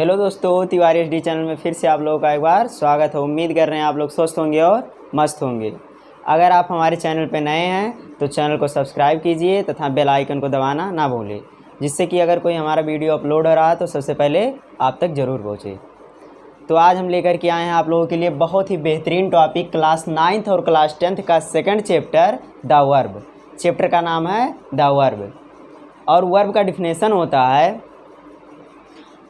Hello दोस्तों, Tiwari HD channel में फिर से आप लोगों का एक बार स्वागत है। उम्मीद कर रहे हैं आप लोग स्वस्थ होंगे और मस्त होंगे। अगर आप हमारे चैनल पर नए हैं तो चैनल को सब्सक्राइब कीजिए तथा बेल आइकन को दबाना ना भूलें, जिससे कि अगर कोई हमारा वीडियो अपलोड हो रहा है तो सबसे पहले आप तक ज़रूर पहुँचे। तो आज हम लेकर के आए हैं आप लोगों के लिए बहुत ही बेहतरीन टॉपिक, क्लास 9th और क्लास 10th का second chapter the verb. Chapter का नाम है द वर्ब और वर्ब का डिफिनेशन होता है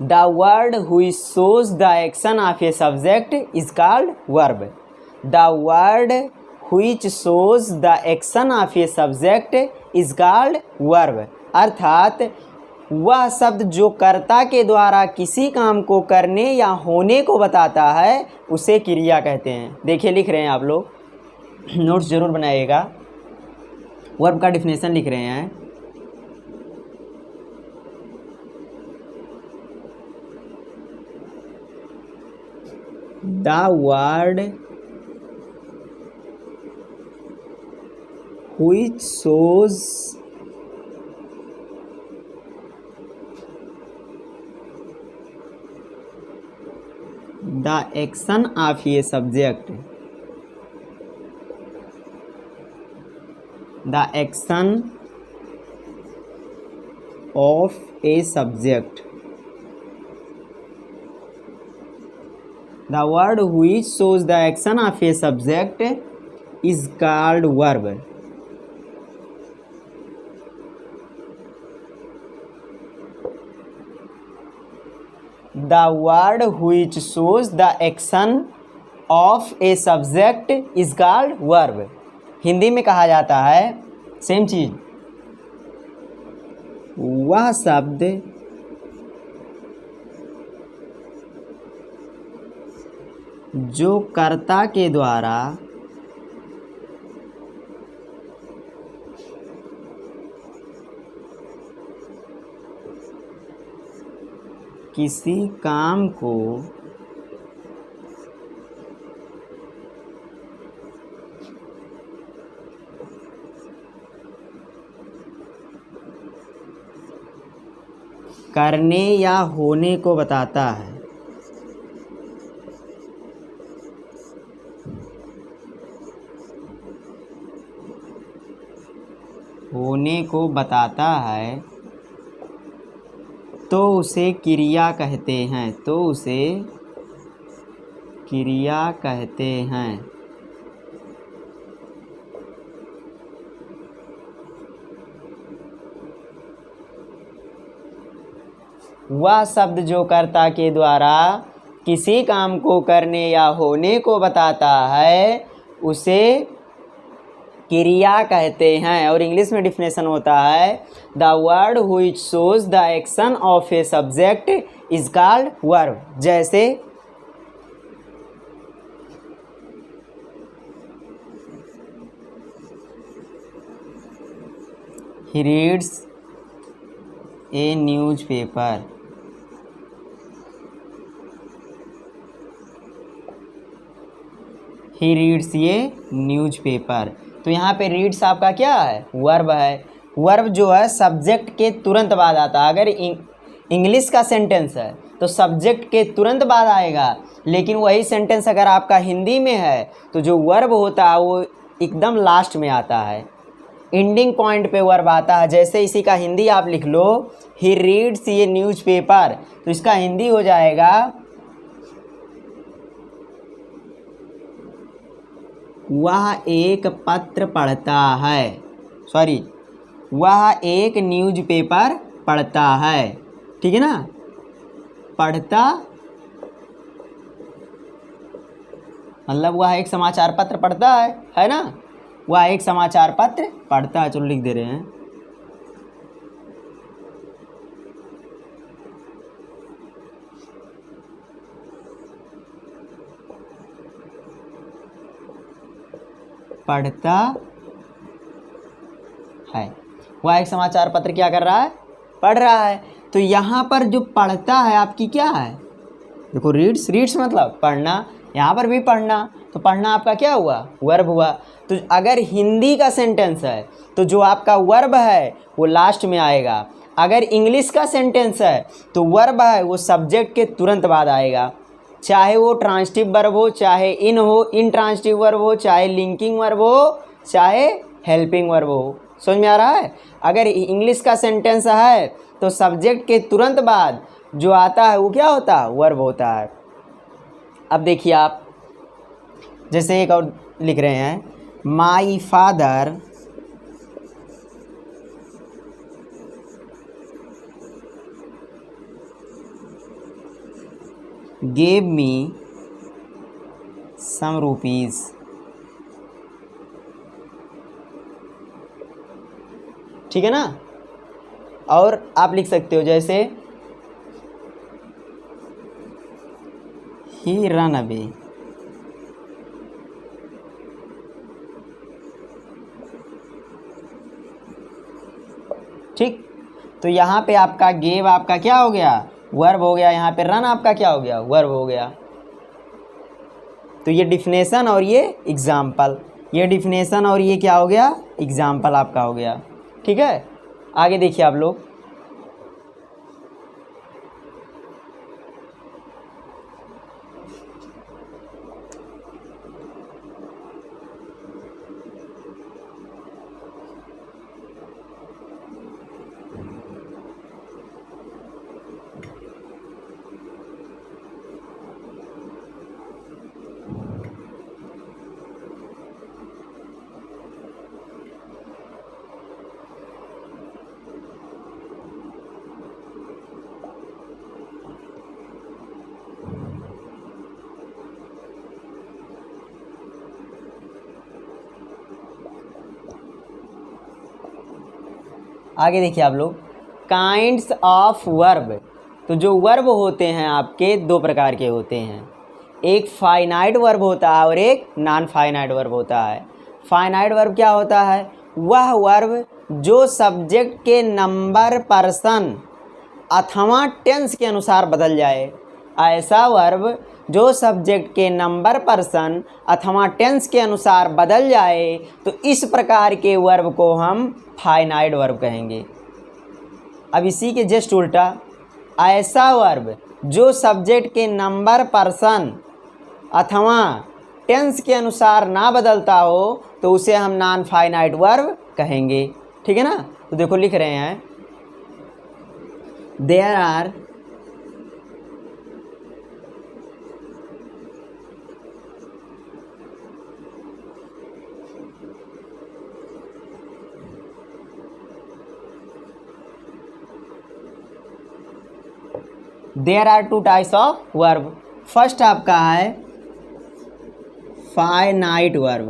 the word which shows the action of a subject is called verb. The word which shows the action of a subject is called verb. अर्थात वह शब्द जो कर्ता के द्वारा किसी काम को करने या होने को बताता है उसे क्रिया कहते हैं। देखिए लिख रहे हैं आप लोग, नोट्स ज़रूर बनाइएगा। वर्ब का डिफिनेशन लिख रहे हैं। The word which shows the action of a subject, the action of a subject, the word which shows the action of a subject is called verb. The word which shows the action of a subject is called verb. Hindi में कहा जाता है same चीज, वह शब्द जो कर्ता के द्वारा किसी काम को करने या होने को बताता है, होने को बताता है तो उसे क्रिया कहते हैं, तो उसे क्रिया कहते हैं। वह शब्द जो कर्ता के द्वारा किसी काम को करने या होने को बताता है उसे क्रिया कहते हैं। और इंग्लिश में डिफिनेशन होता है the word which shows the action of a subject is called verb. जैसे he reads a newspaper, he reads ये न्यूज़पेपर। तो यहाँ पे रीड्स आपका क्या है? वर्ब है। वर्ब जो है सब्जेक्ट के तुरंत बाद आता है। अगर इंग्लिश का सेंटेंस है तो सब्जेक्ट के तुरंत बाद आएगा, लेकिन वही सेंटेंस अगर आपका हिंदी में है तो जो वर्ब होता है वो एकदम लास्ट में आता है, एंडिंग पॉइंट पे वर्ब आता है। जैसे इसी का हिंदी आप लिख लो, ही रीड्स ये न्यूज़पेपर, तो इसका हिंदी हो जाएगा वह एक पत्र पढ़ता है, सॉरी वह एक न्यूज़पेपर पढ़ता है। ठीक है ना, पढ़ता मतलब वह एक समाचार पत्र पढ़ता है ना, वह एक समाचार पत्र पढ़ता है। चलो लिख दे रहे हैं, पढ़ता है। वह एक समाचार पत्र क्या कर रहा है? पढ़ रहा है। तो यहाँ पर जो पढ़ता है आपकी क्या है? देखो रीड्स, रीड्स मतलब पढ़ना, यहाँ पर भी पढ़ना, तो पढ़ना आपका क्या हुआ? वर्ब हुआ। तो अगर हिंदी का सेंटेंस है तो जो आपका वर्ब है वो लास्ट में आएगा। अगर इंग्लिश का सेंटेंस है तो वर्ब है वो सब्जेक्ट के तुरंत बाद आएगा, चाहे वो ट्रांजिटिव वर्ब हो, चाहे इन हो, इन ट्रांजिटिव वर्ब हो, चाहे लिंकिंग वर्ब हो, चाहे हेल्पिंग वर्ब हो। समझ में आ रहा है? अगर इंग्लिश का सेंटेंस है तो सब्जेक्ट के तुरंत बाद जो आता है वो क्या होता है? वर्ब होता है। अब देखिए आप, जैसे एक और लिख रहे हैं, my father gave me some rupees। ठीक है ना? और आप लिख सकते हो जैसे he ran away। ठीक, तो यहाँ पे आपका गेव आपका क्या हो गया? वर्ब हो गया। यहाँ पे रन आपका क्या हो गया? वर्ब हो गया। तो ये डिफिनेशन और ये एग्जाम्पल, ये डिफिनेशन और ये क्या हो गया? एग्जाम्पल आपका हो गया। ठीक है, आगे देखिए आप लोग। आगे देखिए आप लोग, काइंड्स ऑफ वर्ब। तो जो वर्ब होते हैं आपके दो प्रकार के होते हैं, एक फाइनाइट वर्ब होता है और एक नॉन फाइनाइट वर्ब होता है। फाइनाइट वर्ब क्या होता है? वह वर्ब जो सब्जेक्ट के नंबर, पर्सन अथवा टेंस के अनुसार बदल जाए। ऐसा वर्ब जो सब्जेक्ट के नंबर, पर्सन अथवा टेंस के अनुसार बदल जाए तो इस प्रकार के वर्ब को हम फाइनाइट वर्ब कहेंगे। अब इसी के जस्ट उल्टा, ऐसा वर्ब जो सब्जेक्ट के नंबर, पर्सन अथवा टेंस के अनुसार ना बदलता हो तो उसे हम नॉन फाइनाइट वर्ब कहेंगे। ठीक है ना? तो देखो लिख रहे हैं, there are there are two types of verb. First आपका है फाइनाइट वर्ब,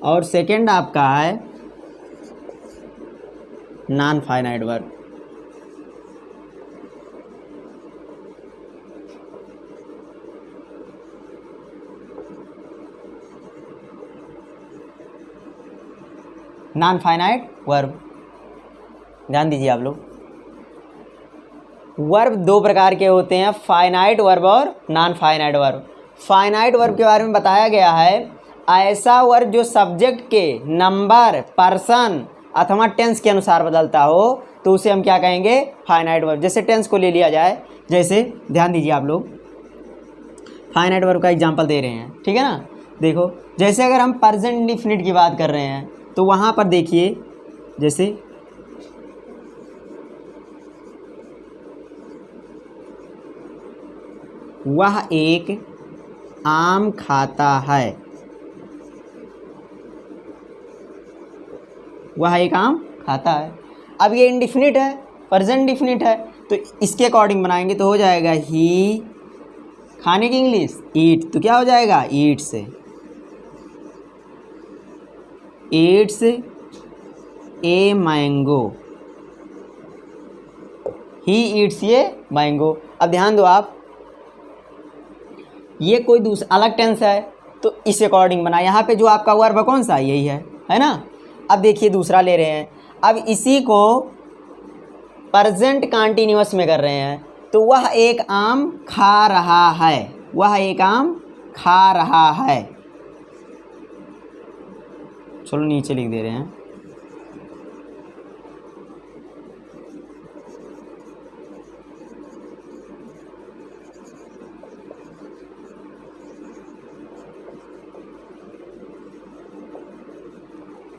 और सेकंड आपका है non finite verb. Non finite verb, ध्यान दीजिए आप लोग, वर्ब दो प्रकार के होते हैं, फाइनाइट वर्ब और non finite verb. Finite verb के बारे में बताया गया है, ऐसा वर्ब जो सब्जेक्ट के नंबर, पर्सन अथवा टेंस के अनुसार बदलता हो तो उसे हम क्या कहेंगे? Finite verb. जैसे टेंस को ले लिया जाए, जैसे ध्यान दीजिए आप लोग, फाइनाइट वर्ब का एग्जांपल दे रहे हैं। ठीक है ना? देखो, जैसे अगर हम प्रेजेंट इंडेफिनिट की बात कर रहे हैं तो वहाँ पर देखिए, जैसे वह एक आम खाता है, वह एक आम खाता है। अब ये इंडिफिनिट है, प्रेजेंट इंडिफिनिट है, तो इसके अकॉर्डिंग बनाएंगे तो हो जाएगा ही, खाने की इंग्लिश ईट, तो क्या हो जाएगा? Yeats, eats a mango, he eats a mango. अब ध्यान दो आप, ये कोई दूसरा अलग टेंस है तो इस अकॉर्डिंग बना। यहाँ पे जो आपका वर्ब कौन सा? यही है ना? अब देखिए दूसरा ले रहे हैं, अब इसी को प्रेजेंट कंटिन्यूअस में कर रहे हैं, तो वह एक आम खा रहा है, वह एक आम खा रहा है। चलो नीचे लिख दे रहे हैं।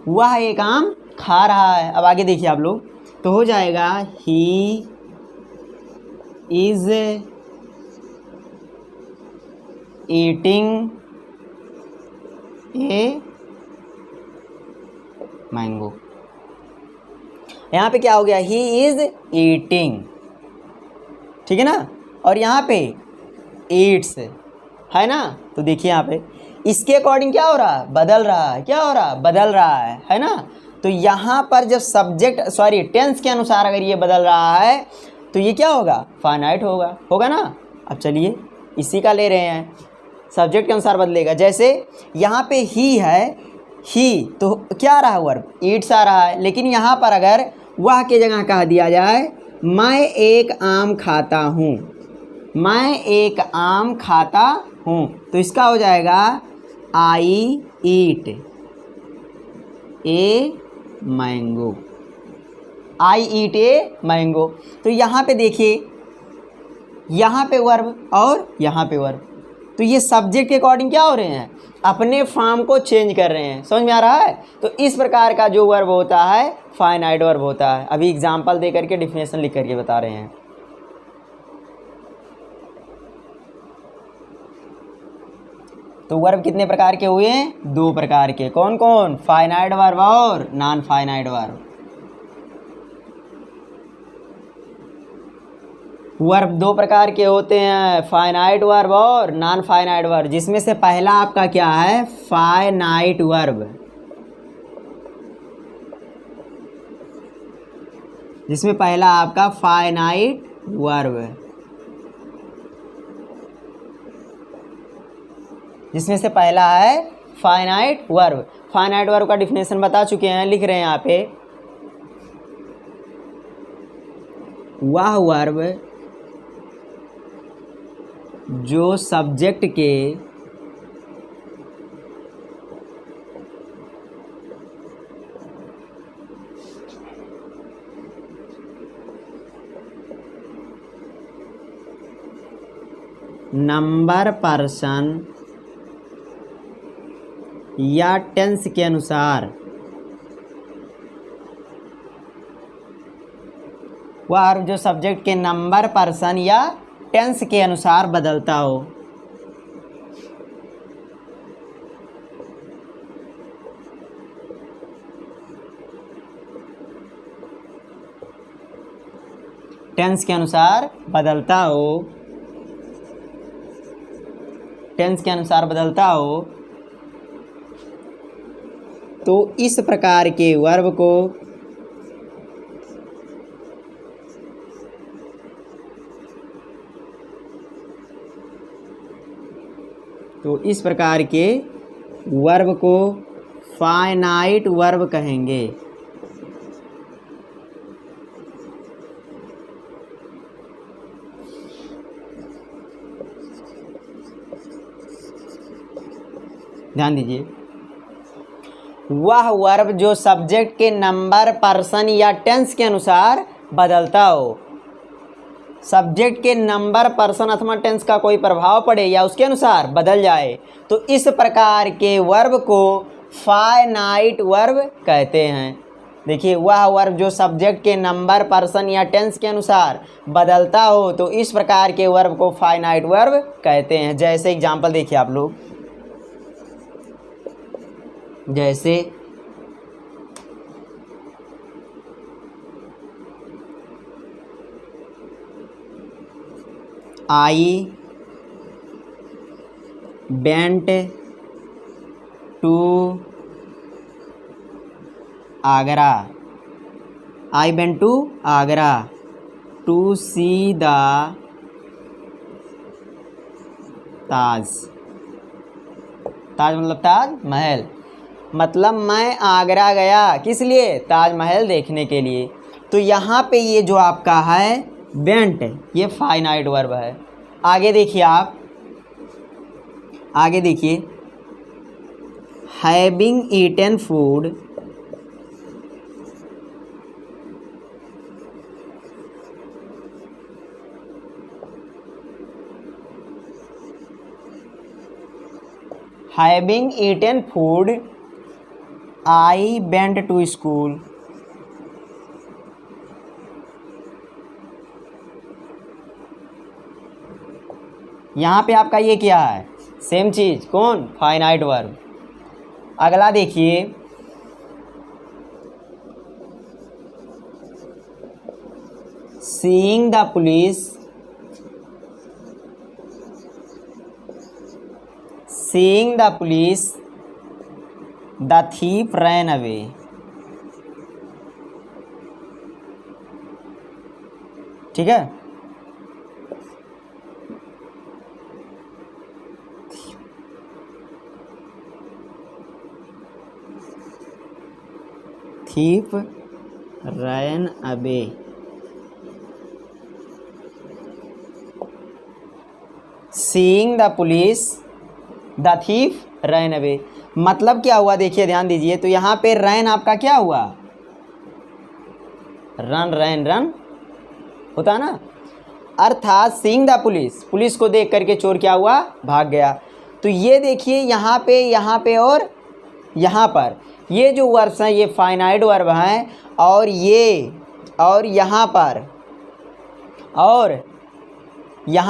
वह एक आम खा रहा है। अब आगे देखिए आप लोग, तो हो जाएगा he is eating a mango. यहाँ पे क्या हो गया, ही इज ईटिंग, ठीक है ना, और यहाँ पे ईट्स है ना। तो देखिए यहाँ पे इसके अकॉर्डिंग क्या हो रहा है, बदल रहा है, क्या हो रहा है, बदल रहा है ना। तो यहाँ पर जब सब्जेक्ट सॉरी टेंस के अनुसार अगर ये बदल रहा है तो ये क्या होगा, फाइनाइट होगा ना। अब चलिए इसी का ले रहे हैं, सब्जेक्ट के अनुसार बदलेगा। जैसे यहाँ पे ही है, ही तो क्या आ रहा है, वर्ब ईट्स आ रहा है। लेकिन यहाँ पर अगर वह के जगह कह दिया जाए मैं एक आम खाता हूँ, मैं एक आम खाता हूँ, तो इसका हो जाएगा आई ईट a mango, I eat a mango. तो यहाँ पे देखिए, यहाँ पे वर्ब और यहाँ पे वर्ब, तो ये सब्जेक्ट के अकॉर्डिंग क्या हो रहे हैं, अपने फॉर्म को चेंज कर रहे हैं। समझ में आ रहा है। तो इस प्रकार का जो वर्ब होता है फाइनाइट वर्ब होता है। अभी एग्जाम्पल दे करके डिफिनेशन लिख करके बता रहे हैं। तो वर्ब कितने प्रकार के हुए, 2 प्रकार के। कौन कौन, फाइनाइट वर्ब और नॉन फाइनाइट वर्ब। वर्ब 2 प्रकार के होते हैं, फाइनाइट वर्ब और नॉन फाइनाइट वर्ब, जिसमें से पहला आपका क्या है, फाइनाइट वर्ब, जिसमें पहला आपका फाइनाइट वर्ब है, जिसमें से पहला है फाइनाइट वर्ब। फाइनाइट वर्ब का डिफिनेशन बता चुके हैं, लिख रहे हैं यहाँ पे, वह वर्ब जो सब्जेक्ट के नंबर पर्सन या टेंस के अनुसार, वह जो सब्जेक्ट के नंबर पर्सन या टेंस के अनुसार बदलता हो। टेंस के अनुसार बदलता हो, टेंस के अनुसार बदलता हो, तो इस प्रकार के वर्ब को फाइनाइट वर्ब कहेंगे। ध्यान दीजिए, वह वर्ब जो सब्जेक्ट के नंबर पर्सन या टेंस के अनुसार बदलता हो। सब्जेक्ट के नंबर पर्सन अथवा टेंस का कोई प्रभाव पड़े या उसके अनुसार बदल जाए, तो इस प्रकार के वर्ब को फाइनाइट वर्ब कहते हैं। देखिए, वह वर्ब जो सब्जेक्ट के नंबर पर्सन या टेंस के अनुसार बदलता हो, तो इस प्रकार के वर्ब को फाइनाइट वर्ब कहते हैं। जैसे एग्जाम्पल देखिए आप लोग, जैसे I went to Agra, I went to Agra to see the Taj. Taj मतलब ताज महल, मतलब मैं आगरा गया किस लिए, ताजमहल देखने के लिए। तो यहाँ पे ये जो आपका है वेंट, ये फाइनाइट वर्ब है। आगे देखिए आप, आगे देखिए, having eaten food Having eaten food, I went to school. यहाँ पे आपका ये क्या है? सेम चीज़, कौन? Finite verb. अगला देखिए, seeing the police, seeing the police, the thief ran away. ठीक है, thief ran away. Seeing the police, the thief ran away. मतलब क्या हुआ, देखिए ध्यान दीजिए। तो यहाँ पे रैन आपका क्या हुआ? रन, रैन रन होता है ना। अर्थात सीइंग द पुलिस, पुलिस को देख करके चोर क्या हुआ? भाग गया। तो ये देखिए यहाँ पे और यहाँ पर ये जो वर्ब्स हैं ये फाइनाइट वर्ब हैं, और ये और यहाँ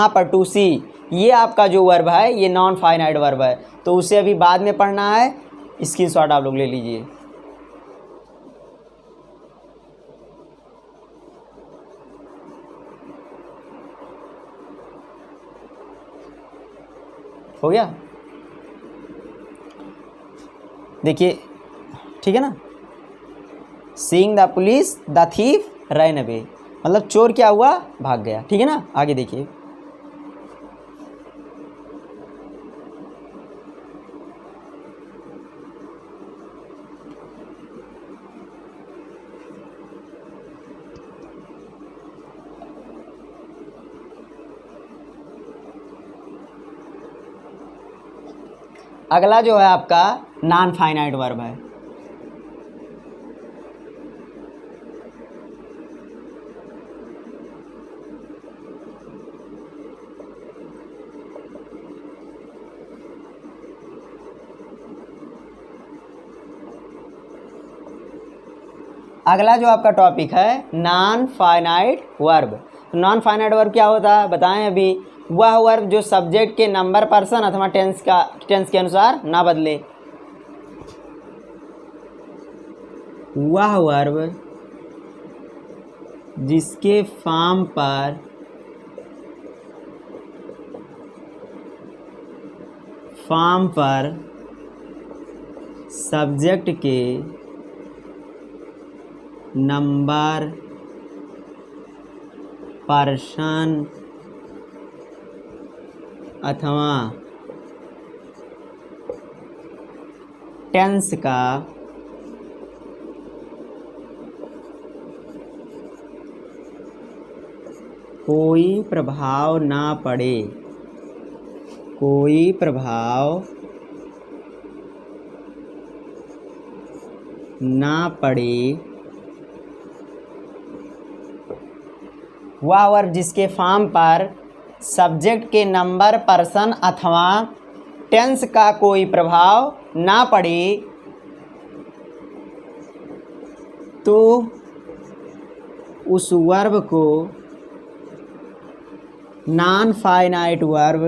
पर टू सी, ये आपका जो वर्ब है ये नॉन फाइनाइट वर्ब है। तो उसे अभी बाद में पढ़ना है, स्क्रीनशॉट आप लोग ले लीजिए। हो गया? देखिए, ठीक है ना। Seeing the police, the thief ran away, मतलब चोर क्या हुआ? भाग गया। ठीक है ना। आगे देखिए, अगला जो है आपका नॉन फाइनाइट वर्ब है। अगला जो आपका टॉपिक है non finite verb. Non finite verb क्या होता है बताएं अभी? वह वर्ब जो सब्जेक्ट के नंबर, पर्सन अथवा टेंस के अनुसार ना बदले। वह वर्ब जिसके फॉर्म पर सब्जेक्ट के नंबर, पर्सन अथवा टेंस का कोई प्रभाव ना पड़े, कोई प्रभाव ना पड़े, वह वर्ब जिसके फॉर्म पर सब्जेक्ट के नंबर, पर्सन अथवा टेंस का कोई प्रभाव ना पड़े तो उस वर्ब को नॉन फाइनाइट वर्ब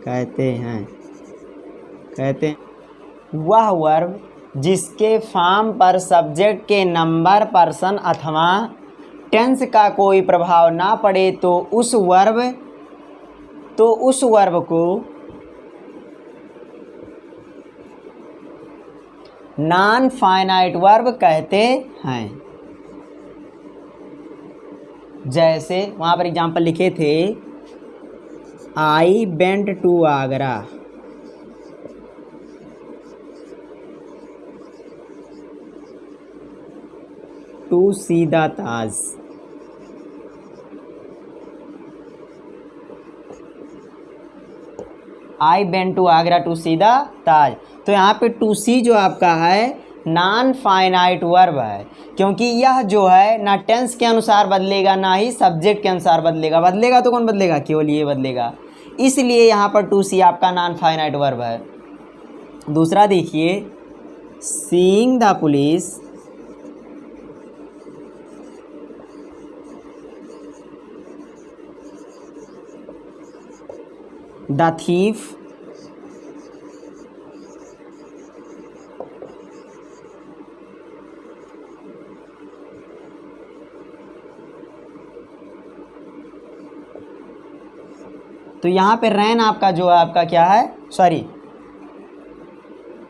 कहते हैं। वह वर्ब जिसके फॉर्म पर सब्जेक्ट के नंबर, पर्सन अथवा टेंस का कोई प्रभाव ना पड़े तो उस वर्ब को नॉन फाइनाइट वर्ब कहते हैं। जैसे वहाँ पर एग्जाम्पल लिखे थे, I went to Agra, to see the Taj. I went to Agra to see the Taj. तो यहाँ पे टू सी जो आपका है नॉन फाइनाइट वर्ब है, क्योंकि यह जो है ना टेंस के अनुसार बदलेगा ना ही सब्जेक्ट के अनुसार बदलेगा। बदलेगा तो कौन बदलेगा, केवल ये बदलेगा, इसलिए यहाँ पर टू सी आपका नॉन फाइनाइट वर्ब है। दूसरा देखिए, seeing the police the thief तो यहाँ पे रैन आपका जो है आपका क्या है, सॉरी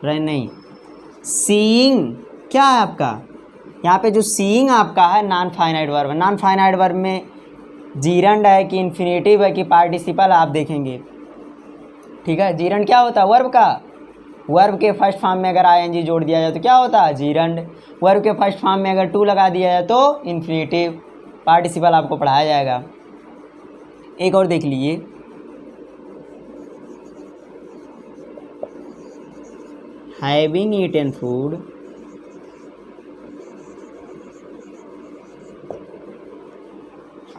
रैन नहीं, सीइंग क्या है आपका, यहाँ पे जो सीइंग आपका है नॉन फाइनाइट वर्ब है। नॉन फाइनाइट वर्ब में जीरंड है कि इन्फिनेटिव है कि पार्टिसिपल आप देखेंगे, ठीक है। जीरंड क्या होता है, वर्ब का, वर्ब के फर्स्ट फॉर्म में अगर आईएनजी जोड़ दिया जाए तो क्या होता है, जीरंड। वर्ब के फर्स्ट फॉर्म में अगर टू लगा दिया जाए तो इन्फिनेटिव, पार्टिसिपल आपको पढ़ाया जाएगा। एक और देख लीजिए, having eaten food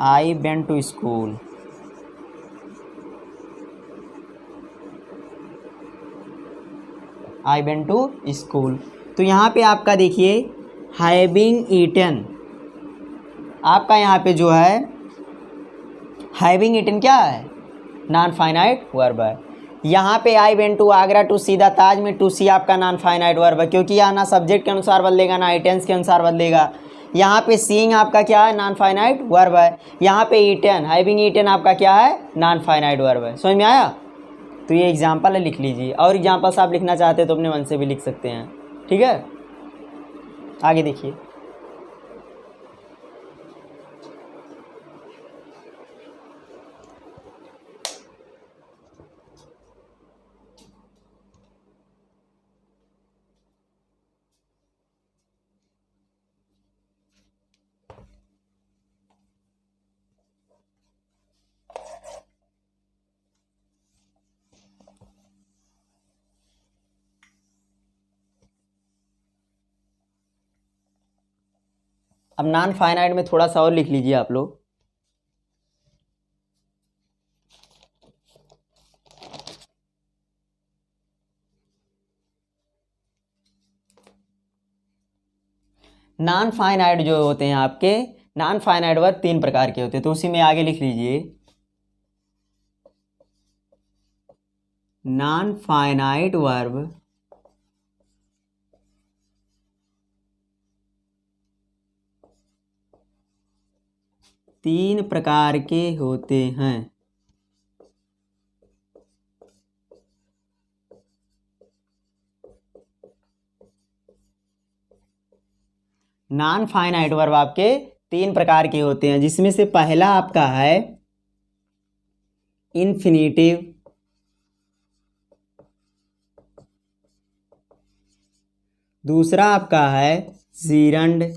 I went to school. I went to school, तो यहाँ पे आपका देखिए हैविंग ईटन, आपका यहाँ पे जो है हैविंग ईटन क्या है, नॉन फाइनाइट वर्ब है। यहाँ पे I went to Agra to see the Taj में टू सी आपका नॉन फाइनाइट वर्ब है, क्योंकि यहाँ ना सब्जेक्ट के अनुसार बदलेगा ना टेंस के अनुसार बदलेगा। यहाँ पे सीइंग आपका क्या है, नॉन फाइनाइट वर्ब है। यहाँ पे ईटन, हैविंग ईटन आपका क्या है, नॉन फाइनाइट वर्ब है। समझ में आया। तो ये एग्जाम्पल है, लिख लीजिए, और एग्जाम्पल्स आप लिखना चाहते हैं तो अपने मन से भी लिख सकते हैं, ठीक है। आगे देखिए, अब नॉन फाइनाइट में थोड़ा सा और लिख लीजिए आप लोग। नॉन फाइनाइट जो होते हैं आपके, नॉन फाइनाइट वर्ब 3 प्रकार के होते हैं, तो उसी में आगे लिख लीजिए, नॉन फाइनाइट वर्ब तीन प्रकार के होते हैं। नॉन फाइनाइट वर्ब आपके 3 प्रकार के होते हैं, जिसमें से पहला आपका है इन्फिनेटिव, दूसरा आपका है जीरंड,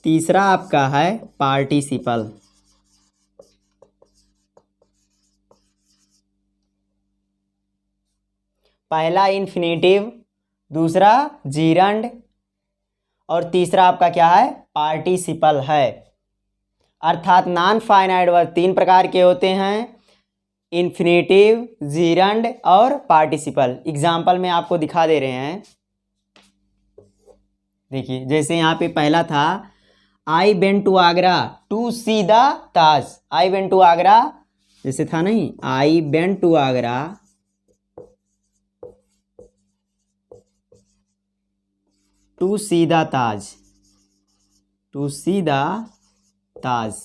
तीसरा आपका है पार्टिसिपल। पहला इन्फिनेटिव, दूसरा जीरंड और तीसरा आपका क्या है, पार्टिसिपल है। अर्थात नॉन फाइनाइट वर्ब 3 प्रकार के होते हैं, इन्फिनेटिव, जीरंड और पार्टिसिपल। एग्जाम्पल में आपको दिखा दे रहे हैं, देखिए जैसे यहाँ पे पहला था I went to Agra to see the Taj. I went to Agra जैसे था नहीं, I went to Agra to see the Taj, to see the Taj,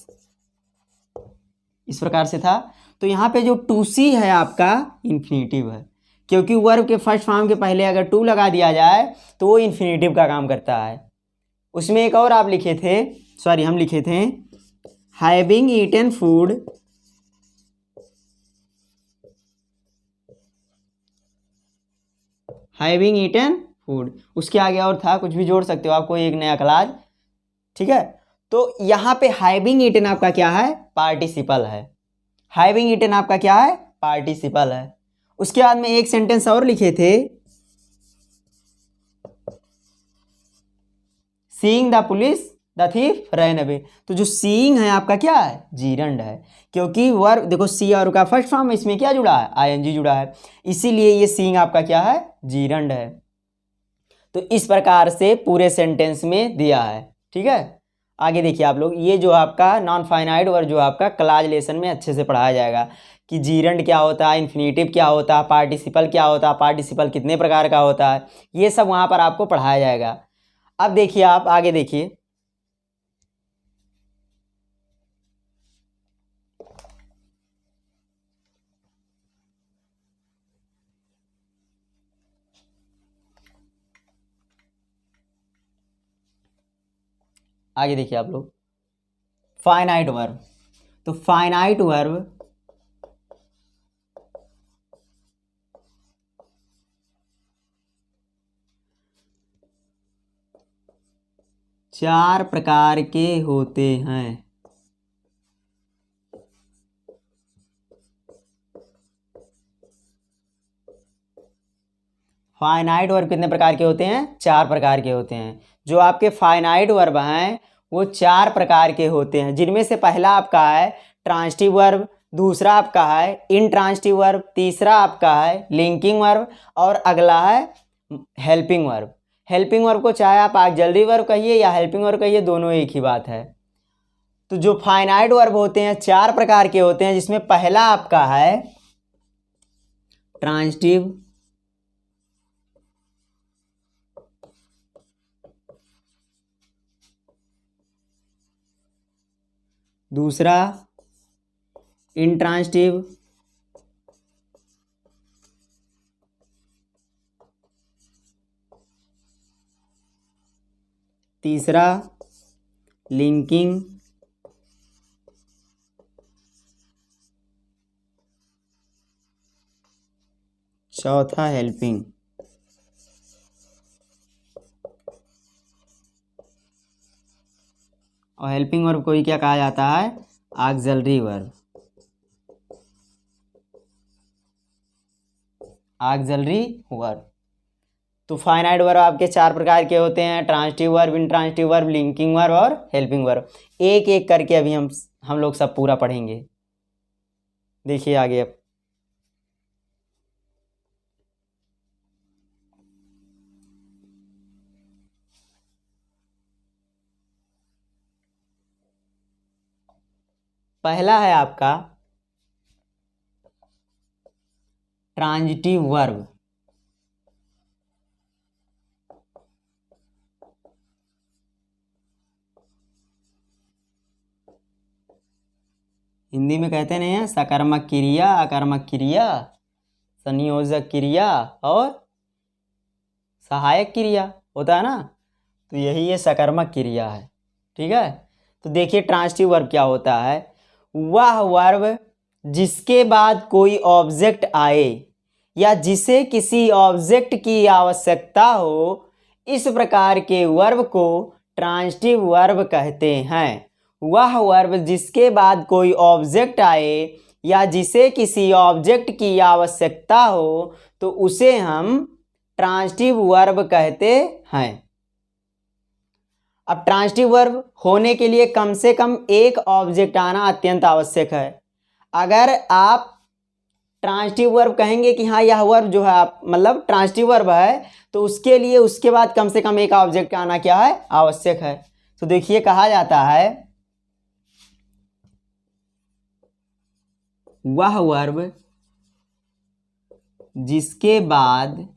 इस प्रकार से था। तो यहाँ पे जो टू सी है आपका इन्फिनेटिव है, क्योंकि वर्ब के फर्स्ट फॉर्म के पहले अगर टू लगा दिया जाए तो वो इन्फिनेटिव का काम करता है। उसमें एक और आप लिखे थे, सॉरी हम लिखे थे, having eaten food having eaten food, उसके आगे और था, कुछ भी जोड़ सकते हो आप, कोई एक नया क्लास, ठीक है। तो यहाँ पे हैविंग ईटन आपका क्या है, पार्टिसिपल है। हैविंग ईटन आपका क्या है, पार्टिसिपल है। उसके बाद में एक सेंटेंस और लिखे थे, seeing the police the thief ran away. तो जो सीइंग है आपका क्या है, जीरंड है, क्योंकि वर्ब देखो सी और का फर्स्ट फॉर्म इसमें क्या जुड़ा है, आईएनजी जुड़ा है, इसीलिए ये सीइंग आपका क्या है, जीरंड है। तो इस प्रकार से पूरे सेंटेंस में दिया है। ठीक है, आगे देखिए आप लोग, ये जो आपका नॉन फाइनाइट वर्ब जो आपका क्लाज लेसन में अच्छे से पढ़ाया जाएगा कि जीरंड क्या होता है, इन्फिनेटिव क्या होता है, पार्टिसिपल क्या होता है, पार्टिसिपल कितने प्रकार का होता है, ये सब वहाँ पर आपको पढ़ाया जाएगा। अब देखिए आप आगे देखिए, आगे देखिए आप लोग, फाइनाइट वर्ब। तो फाइनाइट वर्ब चार प्रकार के होते हैं। फाइनाइट वर्ब कितने प्रकार के होते हैं, चार प्रकार के होते हैं। जो आपके फाइनाइट वर्ब हैं वो चार प्रकार के होते हैं, जिनमें से पहला आपका है ट्रांजिटिव वर्ब, दूसरा आपका है इनट्रांजिटिव वर्ब, तीसरा आपका है लिंकिंग वर्ब, और अगला है हेल्पिंग वर्ब। हेल्पिंग वर्ब को चाहे आप ऑक्सिलरी वर्ब कहिए या हेल्पिंग वर्ब कहिए, दोनों एक ही बात है। तो जो फाइनाइट वर्ब होते हैं चार प्रकार के होते हैं, जिसमें पहला आपका है ट्रांजिटिव, दूसरा इंट्रांजिटिव, तीसरा लिंकिंग, चौथा हेल्पिंग। और हेल्पिंग वर्ब को ही क्या कहा जाता है, ऑक्सिलरी वर्ब। Auxiliary verb. तो फाइनाइट वर्ब आपके चार प्रकार के होते हैं, transitive verb, intransitive verb, linking verb और हेल्पिंग वर्ब। एक एक करके अभी हम लोग सब पूरा पढ़ेंगे। देखिए आगे अब, पहला है आपका ट्रांजिटिव वर्ब। हिंदी में कहते नहीं है सकर्मक क्रिया, अकर्मक क्रिया, संयोजक क्रिया और सहायक क्रिया होता है ना, तो यही ये सकर्मक क्रिया है। ठीक है, तो देखिए ट्रांजिटिव वर्ब क्या होता है, वह वर्ब जिसके बाद कोई ऑब्जेक्ट आए या जिसे किसी ऑब्जेक्ट की आवश्यकता हो, इस प्रकार के वर्ब को ट्रांजिटिव वर्ब कहते हैं। वह वर्ब जिसके बाद कोई ऑब्जेक्ट आए या जिसे किसी ऑब्जेक्ट की आवश्यकता हो, तो उसे हम ट्रांजिटिव वर्ब कहते हैं। अब ट्रांजिटिव वर्ब होने के लिए कम से कम एक ऑब्जेक्ट आना अत्यंत आवश्यक है। अगर आप ट्रांजिटिव वर्ब कहेंगे कि हाँ यह वर्ब जो है आप मतलब ट्रांजिटिव वर्ब है, तो उसके लिए उसके बाद कम से कम एक ऑब्जेक्ट आना क्या है, आवश्यक है। तो देखिए कहा जाता है वह वर्ब जिसके बाद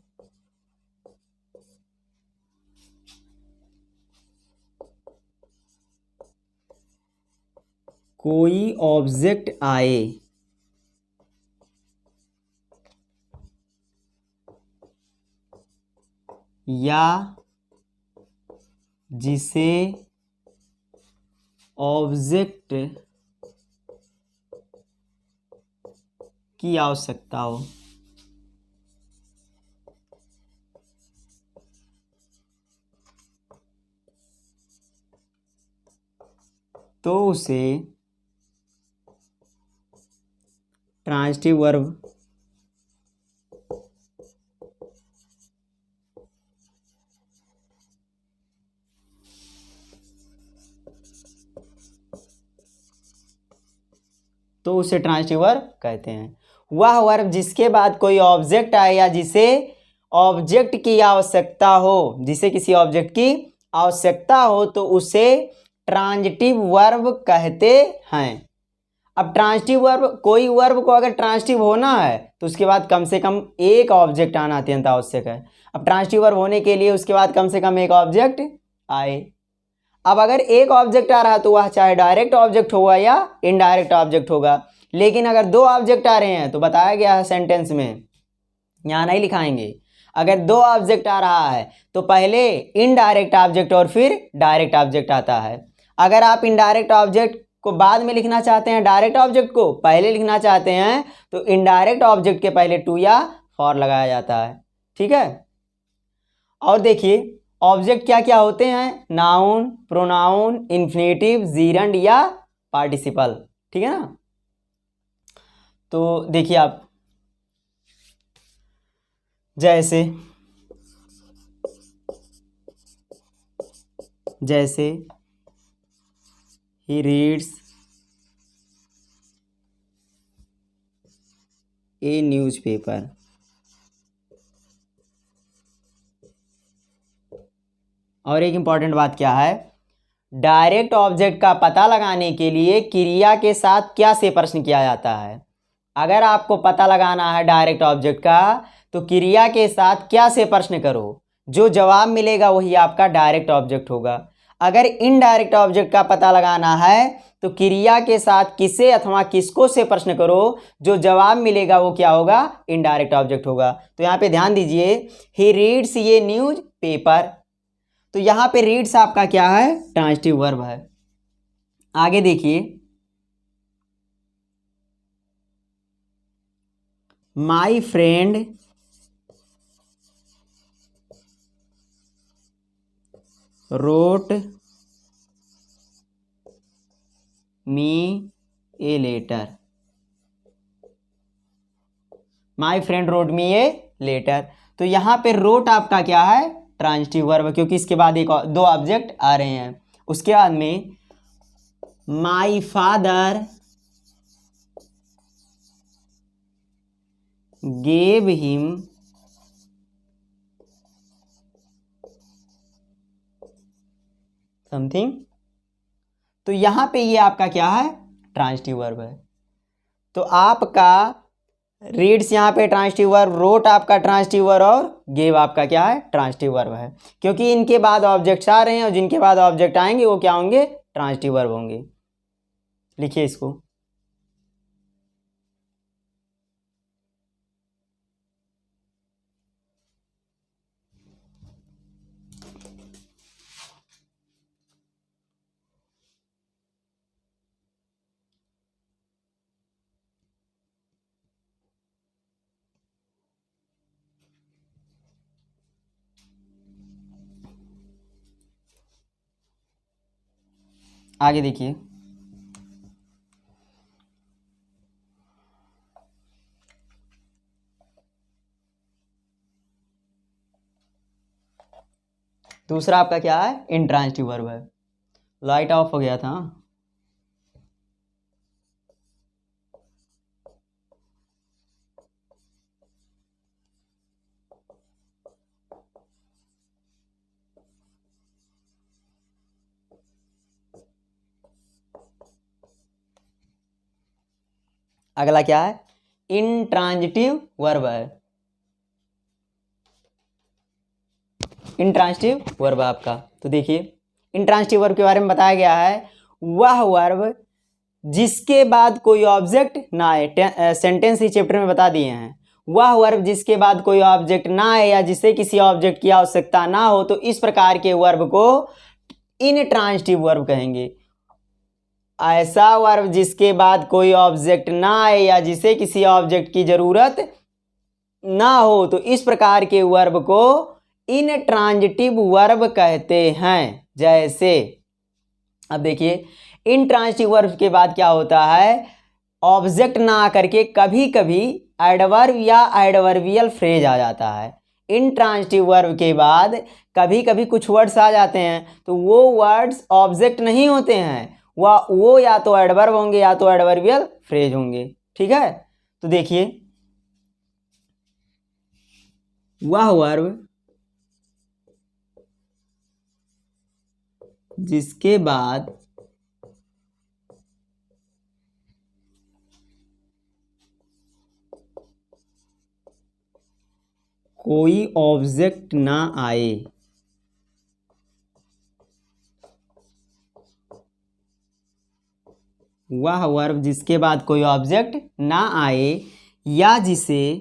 कोई ऑब्जेक्ट आए या जिसे ऑब्जेक्ट की आवश्यकता हो, तो उसे ट्रांजिटिव वर्ब तो उसे ट्रांजिटिव वर्ब कहते हैं। वह वर्ब जिसके बाद कोई ऑब्जेक्ट आए या जिसे ऑब्जेक्ट की आवश्यकता हो, जिसे किसी ऑब्जेक्ट की आवश्यकता हो तो उसे ट्रांजिटिव वर्ब कहते हैं। अब ट्रांजिटिव वर्ब, कोई वर्ब को अगर ट्रांजिटिव होना है तो उसके बाद कम से कम एक ऑब्जेक्ट आना अत्यंत आवश्यक है। अब ट्रांजिटिव वर्ब होने के लिए उसके बाद कम से कम एक ऑब्जेक्ट आए। अब अगर एक ऑब्जेक्ट आ रहा तो वह चाहे डायरेक्ट ऑब्जेक्ट होगा या इनडायरेक्ट ऑब्जेक्ट होगा। लेकिन अगर दो ऑब्जेक्ट आ रहे हैं तो बताया गया है सेंटेंस में, यहाँ नहीं लिखाएंगे, अगर दो ऑब्जेक्ट आ रहा है तो पहले इनडायरेक्ट ऑब्जेक्ट और फिर डायरेक्ट ऑब्जेक्ट आता है। अगर आप इनडायरेक्ट ऑब्जेक्ट को बाद में लिखना चाहते हैं, डायरेक्ट ऑब्जेक्ट को पहले लिखना चाहते हैं, तो इनडायरेक्ट ऑब्जेक्ट के पहले टू या फॉर लगाया जाता है। ठीक है। और देखिए ऑब्जेक्ट क्या क्या होते हैं, नाउन, प्रोनाउन, इन्फिनेटिव, जीरंड या पार्टिसिपल। ठीक है ना। तो देखिए आप, जैसे he reads a newspaper, और एक इंपॉर्टेंट बात क्या है, डायरेक्ट ऑब्जेक्ट का पता लगाने के लिए क्रिया के साथ क्या से प्रश्न किया जाता है। अगर आपको पता लगाना है डायरेक्ट ऑब्जेक्ट का तो क्रिया के साथ क्या से प्रश्न करो, जो जवाब मिलेगा वही आपका डायरेक्ट ऑब्जेक्ट होगा। अगर इनडायरेक्ट ऑब्जेक्ट का पता लगाना है तो क्रिया के साथ किसे अथवा किसको से प्रश्न करो, जो जवाब मिलेगा वो क्या होगा, इनडायरेक्ट ऑब्जेक्ट होगा। तो यहाँ पे ध्यान दीजिए, ही रीड्स ये न्यूज पेपर, तो यहाँ पे रीड्स आपका क्या है, ट्रांजिटिव वर्ब है। आगे देखिए, my friend wrote me a letter, my friend wrote me a letter. तो यहाँ पे रोट आपका क्या है, ट्रांजिटिव वर्ब, क्योंकि इसके बाद एक दो ऑब्जेक्ट आ रहे हैं। उसके बाद में my father gave him something, तो यहां पे ये आपका क्या है, ट्रांजिटिव वर्ब है। तो आपका रीड्स यहाँ पे ट्रांजिटिव वर्ब, रोट आपका ट्रांजिटिव वर्ब और गेव आपका क्या है, ट्रांजिटिव वर्ब है, क्योंकि इनके बाद ऑब्जेक्ट्स आ रहे हैं और जिनके बाद ऑब्जेक्ट आएंगे वो क्या होंगे, ट्रांजिटिव वर्ब होंगे। लिखिए इसको। आगे देखिए, दूसरा आपका क्या है, इंट्रांजिटिव वर्ब है। लाइट ऑफ हो गया था। अगला क्या है, इंट्रांजिटिव वर्ब है। इंट्रांजिटिव वर्ब आपका, तो देखिए इंट्रांजिटिव वर्ब के बारे में बताया गया है, वह वर्ब जिसके बाद कोई ऑब्जेक्ट ना आए, सेंटेंस ही चैप्टर में बता दिए हैं, वह वर्ब जिसके बाद कोई ऑब्जेक्ट ना आए या जिसे किसी ऑब्जेक्ट की आवश्यकता ना हो तो इस प्रकार के वर्ब को इनट्रांजिटिव वर्ब कहेंगे। ऐसा वर्ब जिसके बाद कोई ऑब्जेक्ट ना आए या जिसे किसी ऑब्जेक्ट की जरूरत ना हो तो इस प्रकार के वर्ब को इनट्रांजिटिव वर्ब कहते हैं। जैसे अब देखिए, इनट्रांजिटिव वर्ब के बाद क्या होता है, ऑब्जेक्ट ना आकर के कभी कभी एडवर्ब या एडवर्बियल फ्रेज आ जाता है। इंट्रांजिटिव वर्ब के बाद कभी कभी कुछ वर्ड्स आ जाते हैं तो वो वर्ड्स ऑब्जेक्ट नहीं होते हैं, वो या तो एडवर्ब होंगे या तो एडवर्बियल फ्रेज होंगे। ठीक है, तो देखिए वह वर्ब जिसके बाद कोई ऑब्जेक्ट ना आए, वह वर्ब जिसके बाद कोई ऑब्जेक्ट ना आए या जिसे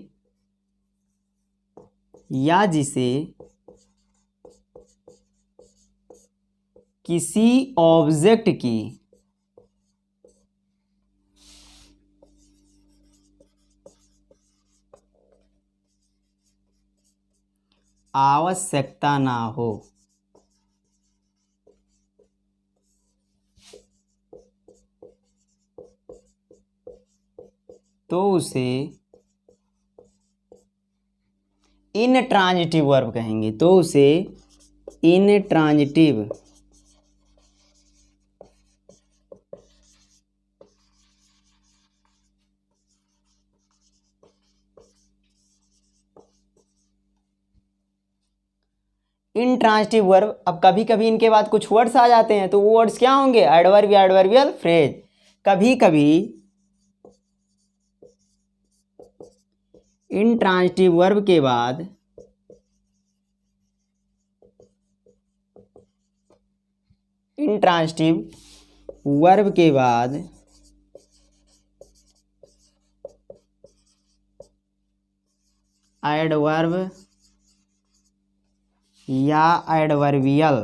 किसी ऑब्जेक्ट की आवश्यकता ना हो, तो उसे इनट्रांजिटिव वर्ब कहेंगे। तो उसे इनट्रांजिटिव इनट्रांजिटिव वर्ब। अब कभी कभी इनके बाद कुछ वर्ड्स आ जाते हैं तो वो वर्ड्स क्या होंगे? एडवर्ब या एडवर्बियल फ्रेज। कभी कभी इनट्रांजिटिव वर्ब के बाद एडवर्ब या एडवर्बियल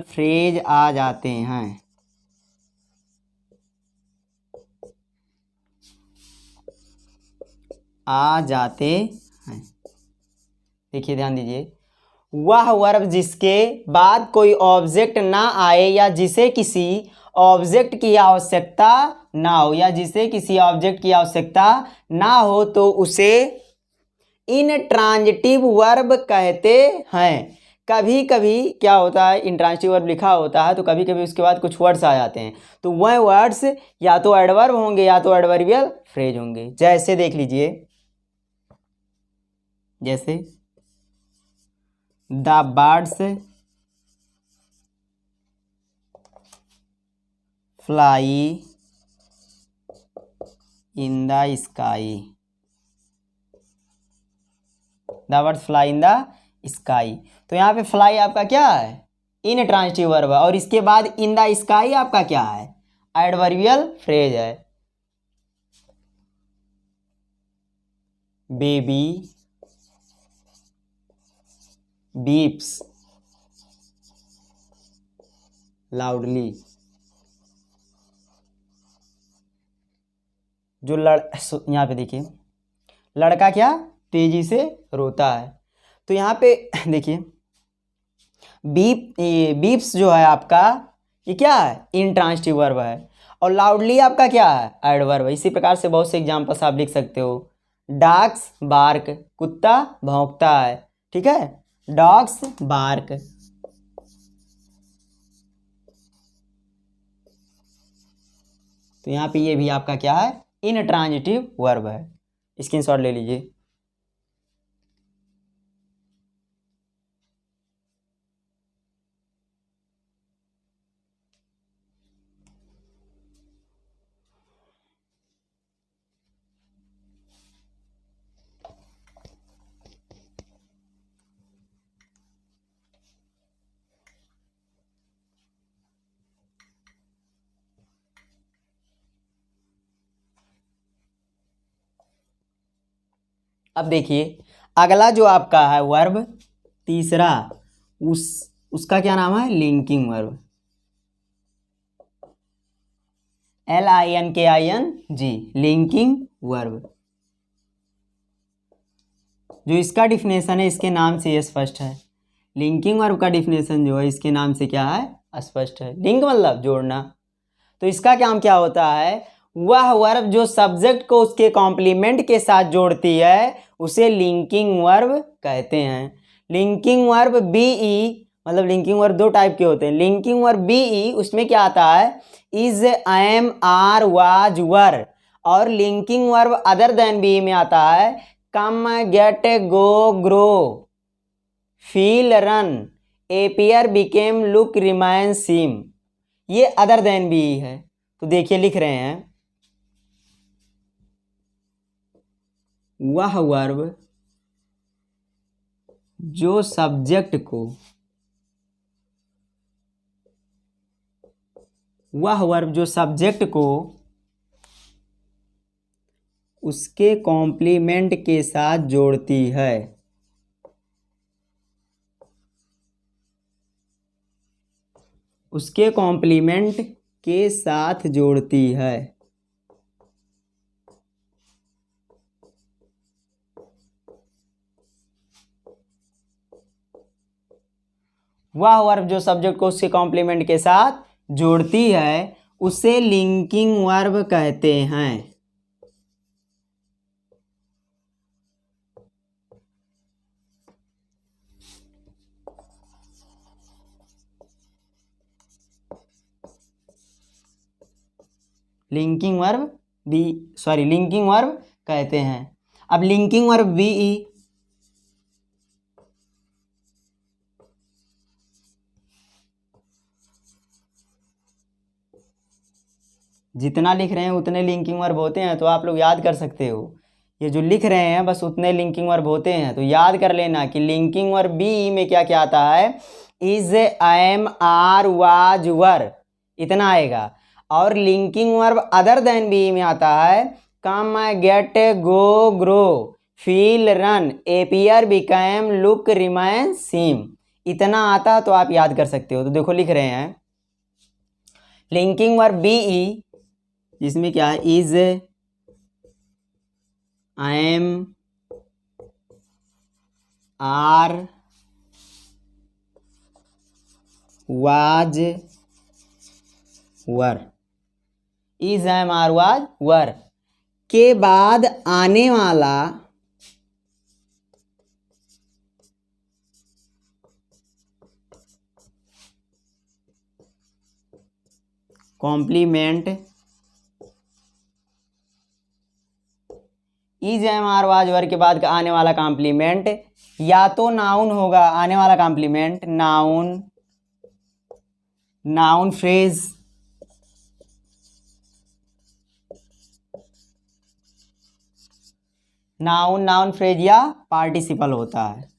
फ्रेज आ जाते हैं। देखिए ध्यान दीजिए, वह वर्ब जिसके बाद कोई ऑब्जेक्ट ना आए या जिसे किसी ऑब्जेक्ट की आवश्यकता ना हो, तो उसे इनट्रांजिटिव वर्ब कहते हैं। कभी कभी क्या होता है, इनट्रांजिटिव वर्ब लिखा होता है तो कभी कभी उसके बाद कुछ वर्ड्स आ जाते हैं तो वह वर्ड्स या तो एडवर्ब होंगे या तो एडवर्बियल फ्रेज होंगे। जैसे देख लीजिए, जैसे the birds fly in the sky, the birds fly in the sky. तो यहाँ पे फ्लाई आपका क्या है? इनट्रांजिटिव वर्ब है और इसके बाद इन द स्काई आपका क्या है? एडवर्बियल फ्रेज है। बेबी बीप्स लाउडली, जो यहाँ पे देखिए लड़का क्या तेजी से रोता है। तो यहाँ पे देखिए बीप्स जो है आपका ये क्या है? इनट्रांजिटिव वर्ब है और लाउडली आपका क्या है? एडवर्ब है। इसी प्रकार से बहुत से एग्जांपल्स आप लिख सकते हो। डॉग्स बार्क, कुत्ता भौंकता है। ठीक है, डॉग्स बार्क। तो यहाँ पे ये भी आपका क्या है? इनट्रांजिटिव वर्ब है। स्क्रीनशॉट ले लीजिए। अब देखिए अगला जो आपका है वर्ब तीसरा, उसका क्या नाम है? Linking verb. LINKING, linking verb. जो इसका डिफिनेशन है इसके नाम से ये स्पष्ट है। लिंकिंग वर्ब का डिफिनेशन जो है इसके नाम से क्या है, स्पष्ट है। लिंक मतलब जोड़ना। तो इसका काम क्या होता है, वह वर्ब जो सब्जेक्ट को उसके कॉम्प्लीमेंट के साथ जोड़ती है उसे लिंकिंग वर्ब कहते हैं। लिंकिंग वर्ब बीई, मतलब लिंकिंग वर्ब दो टाइप के होते हैं। लिंकिंग वर्ब बीई उसमें क्या आता है, is, am, are, was, were. और linking verb other than be में आता है come, get, go, grow, feel, run, appear, became, look, remain, seem. ये अदर देन बी है। तो देखिए लिख रहे हैं, वह वर्ब जो सब्जेक्ट को, वह वर्ब जो सब्जेक्ट को उसके कॉम्प्लीमेंट के साथ जोड़ती है, उसके कॉम्प्लीमेंट के साथ जोड़ती है, वह वर्ब जो सब्जेक्ट को उसके कॉम्प्लीमेंट के साथ जोड़ती है उसे लिंकिंग वर्ब कहते हैं। लिंकिंग वर्ब कहते हैं। अब लिंकिंग वर्ब बीई, जितना लिख रहे हैं उतने लिंकिंग वर्ब होते हैं, तो आप लोग याद कर सकते हो। ये जो लिख रहे हैं बस उतने लिंकिंग वर्ब होते हैं, तो याद कर लेना कि लिंकिंग वर्ब बी में क्या क्या आता है, is, am, are, was, were, इतना आएगा। और linking verb other than be में आता है come, get, go, grow, feel, run, appear, become, look, remain, seem, इतना आता तो आप याद कर सकते हो। तो देखो लिख रहे हैं लिंकिंग वर्ब बीई, जिसमें क्या है, is, am, are, was, were. Is, am, are, was, were के बाद आने वाला complement, is, am, are, was, were के बाद का आने वाला कॉम्प्लीमेंट या तो नाउन होगा, आने वाला complement noun, noun phrase, noun phrase या पार्टिसिपल होता है।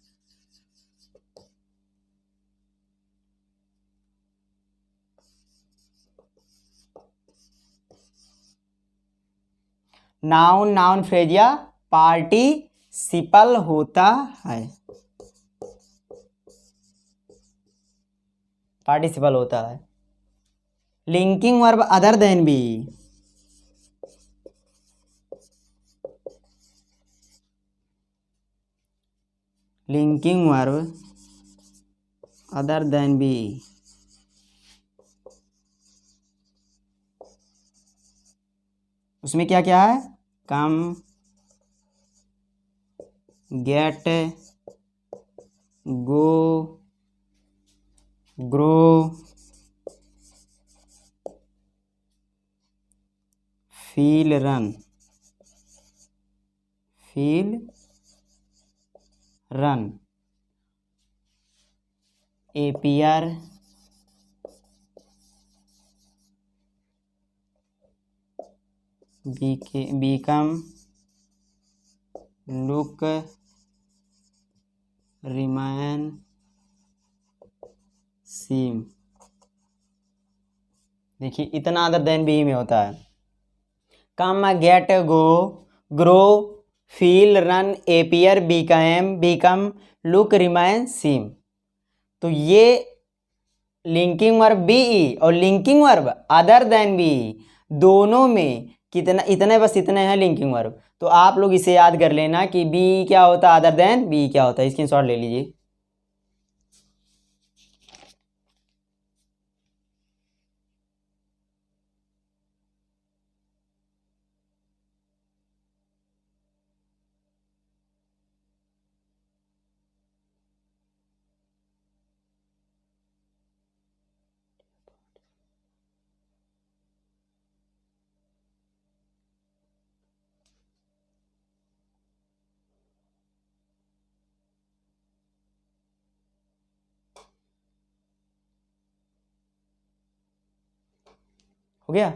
नाउन फ्रेज या पार्टिसिपल होता है, पार्टिसिपल होता है। Linking verb other than be, linking verb other than be, उसमें क्या क्या है, come, get, go, grow, feel, run, appear, become, look, remain, seem. देखिए इतना अदर देन बी में होता है। Come, get, go, grow, feel, run, appear, become, look, remain, seem. तो ये लिंकिंग वर्ब बीई और linking verb other than be दोनों में कितना, इतने बस इतने हैं लिंकिंग वर्ब। तो आप लोग इसे याद कर लेना कि बी क्या होता है अदर देन बी क्या होता है। स्क्रीनशॉट ले लीजिए। हो गया।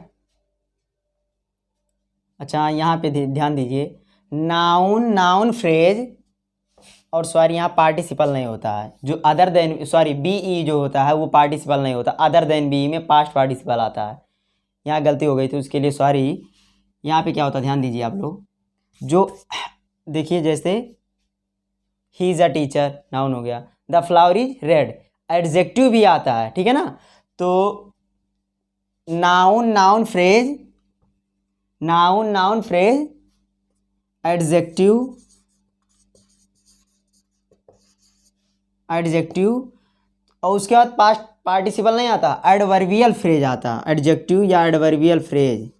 अच्छा यहाँ पे ध्यान दीजिए, नाउन नाउन फ्रेज, और सॉरी यहाँ पार्टिसिपल नहीं होता है, जो other than sorry B E जो होता है वो पार्टिसिपल नहीं होता, अदर देन बी में पास्ट पार्टिसिपल आता है। यहाँ गलती हो गई थी, उसके लिए सॉरी। यहाँ पे क्या होता है ध्यान दीजिए आप लोग, जो देखिए जैसे he is a teacher noun हो गया, the flower is red, adjective भी आता है, ठीक है ना। तो noun noun phrase, noun noun phrase, adjective adjective, और उसके बाद पास्ट पार्टिसिपल नहीं आता, एडवर्बियल फ्रेज आता, एडजेक्टिव या एडवर्बियल फ्रेज।